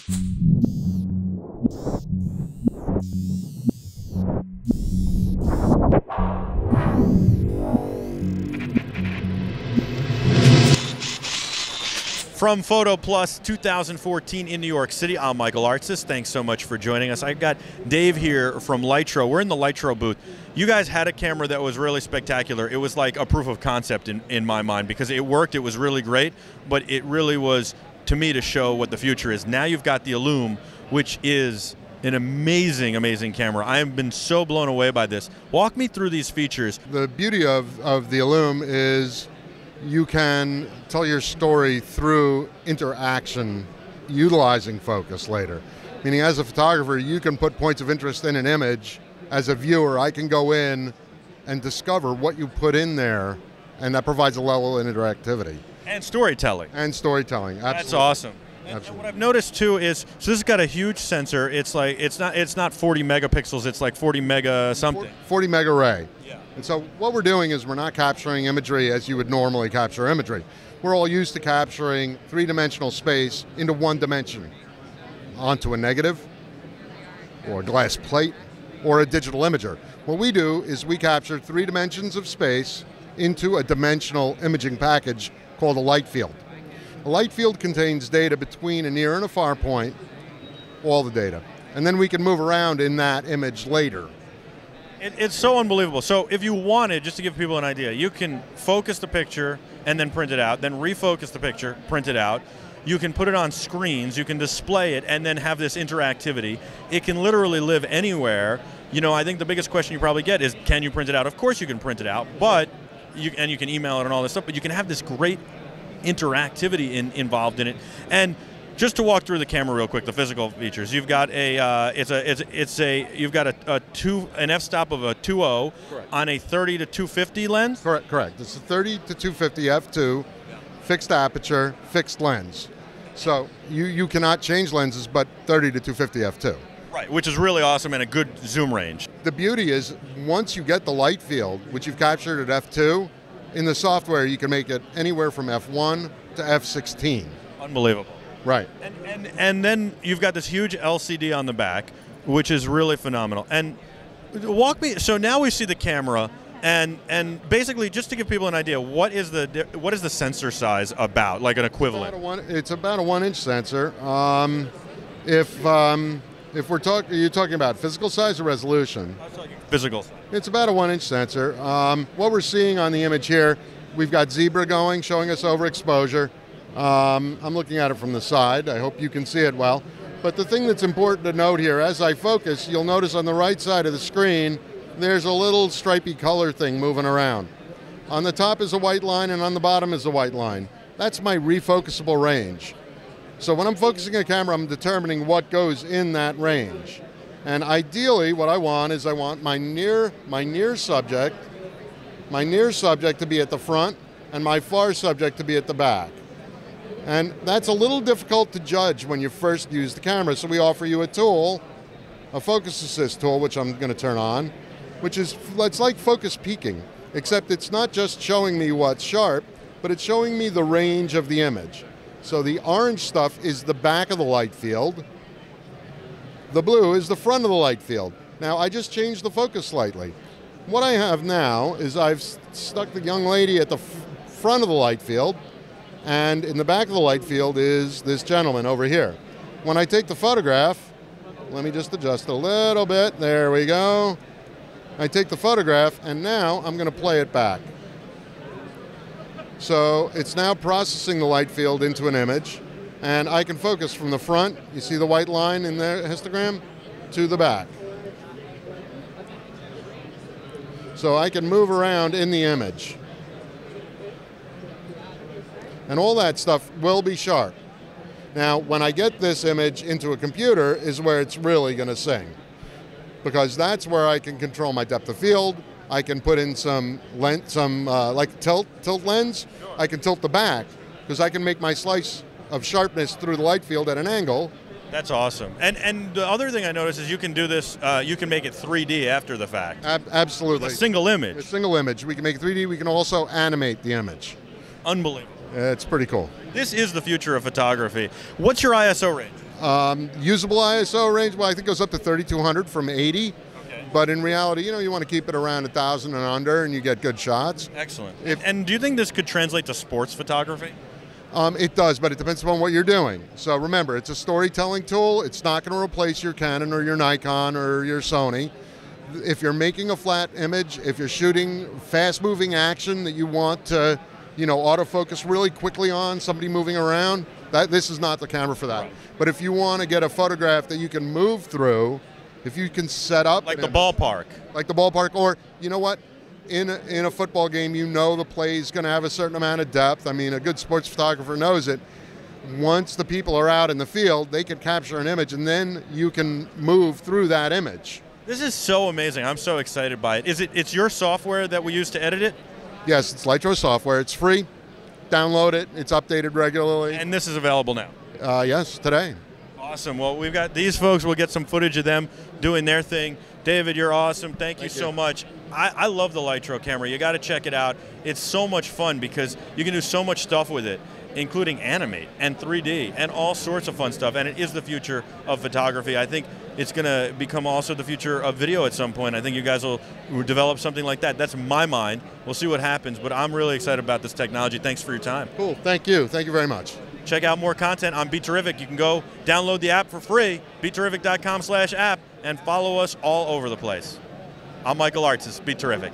From PhotoPlus 2014 in New York City, I'm Michael Artsis. Thanks so much for joining us. I've got Dave here from LYTRO. We're in the LYTRO booth. You guys had a camera that was really spectacular. It was like a proof of concept in my mind because it worked, it was really great, but it really was, to me, to show what the future is. Now you've got the ILLUM, which is an amazing, amazing camera. I have been so blown away by this. Walk me through these features. The beauty of the ILLUM is you can tell your story through interaction utilizing focus later. Meaning as a photographer, you can put points of interest in an image. As a viewer, I can go in and discover what you put in there, and that provides a level of interactivity. And storytelling. And storytelling, absolutely. That's awesome. Absolutely. And what I've noticed too is, so this has got a huge sensor. It's like, it's not 40 megapixels, it's like 40 mega something. 40 mega ray. Yeah. And so what we're doing is we're not capturing imagery as you would normally capture imagery. We're all used to capturing three-dimensional space into one dimension, onto a negative, or a glass plate, or a digital imager. What we do is we capture 3 dimensions of space into a dimensional imaging package called a light field. A light field contains data between a near and a far point, all the data. And then we can move around in that image later. It's so unbelievable. So if you wanted, just to give people an idea, you can focus the picture and then print it out, then refocus the picture, print it out. You can put it on screens, you can display it, and then have this interactivity. It can literally live anywhere. You know, I think the biggest question you probably get is, can you print it out? Of course you can print it out, but you can email it and all this stuff, but you can have this great interactivity involved in it. And just to walk through the camera real quick, the physical features. You've got an f-stop of a 2.0 on a 30 to 250 lens. Correct. It's a 30 to 250 f2, fixed aperture, fixed lens. So you cannot change lenses, but 30 to 250 f2. Right, which is really awesome and a good zoom range. The beauty is once you get the light field, which you've captured at f2, in the software you can make it anywhere from f1 to f16. Unbelievable. Right. And then you've got this huge LCD on the back, which is really phenomenal. And walk me, so now we see the camera, and basically just to give people an idea, what is the sensor size about, like an equivalent? It's about a 1-inch sensor. If we're you're talking about physical size or resolution? I was talking physical size. It's about a 1-inch sensor. What we're seeing on the image here, we've got zebra going, showing us overexposure. I'm looking at it from the side. I hope you can see it well. But the thing that's important to note here, as I focus, you'll notice on the right side of the screen, there's a little stripy color thing moving around. On the top is a white line and on the bottom is a white line. That's my refocusable range. So when I'm focusing a camera, I'm determining what goes in that range. And ideally, what I want is I want my near subject to be at the front and my far subject to be at the back. And that's a little difficult to judge when you first use the camera, so we offer you a tool, a focus assist tool, which I'm going to turn on, which is, it's like focus peaking, except it's not just showing me what's sharp, but it's showing me the range of the image. So the orange stuff is the back of the light field, the blue is the front of the light field. Now I just changed the focus slightly. What I have now is I've stuck the young lady at the front of the light field, and in the back of the light field is this gentleman over here. When I take the photograph, let me just adjust a little bit, there we go. I take the photograph and now I'm going to play it back. So it's now processing the light field into an image, and I can focus from the front, you see the white line in the histogram, to the back. So I can move around in the image. And all that stuff will be sharp. Now, when I get this image into a computer is where it's really going to sing, because that's where I can control my depth of field. I can put in some like tilt lens. I can tilt the back because I can make my slice of sharpness through the light field at an angle. That's awesome. And the other thing I noticed is you can do this, you can make it 3D after the fact. Absolutely. A single image. A single image. We can make it 3D. We can also animate the image. Unbelievable. It's pretty cool. This is the future of photography. What's your ISO range? Usable ISO range, well, I think goes up to 3200 from 80. Okay. But in reality, you want to keep it around 1,000 and under, and you get good shots. Excellent. And do you think this could translate to sports photography? It does, but it depends upon what you're doing. So remember, it's a storytelling tool. It's not going to replace your Canon or your Nikon or your Sony. If you're making a flat image, if you're shooting fast-moving action that you want to, autofocus really quickly on somebody moving around, this is not the camera for that. Right. But if you want to get a photograph that you can move through, if you can set up... Like the ballpark. Like the ballpark, or, you know what? In a football game, the play is going to have a certain amount of depth. I mean, a good sports photographer knows it. Once the people are out in the field, they can capture an image, and then you can move through that image. This is so amazing. I'm so excited by it. It's your software that we use to edit it? Yes, it's LYTRO software. It's free. Download it. It's updated regularly. And this is available now? Yes, today. Awesome. Well, we've got these folks. We'll get some footage of them doing their thing. David, you're awesome. Thank you so much. I love the LYTRO camera. You got to check it out. It's so much fun because you can do so much stuff with it, including animate and 3D and all sorts of fun stuff. And it is the future of photography. I think it's going to become also the future of video at some point. I think you guys will develop something like that. That's my mind. We'll see what happens, but I'm really excited about this technology. Thanks for your time. Cool. Thank you. Thank you very much. Check out more content on BeTerrific. You can go download the app for free, BeTerrific.com/app, and follow us all over the place. I'm Michael Artsis, BeTerrific.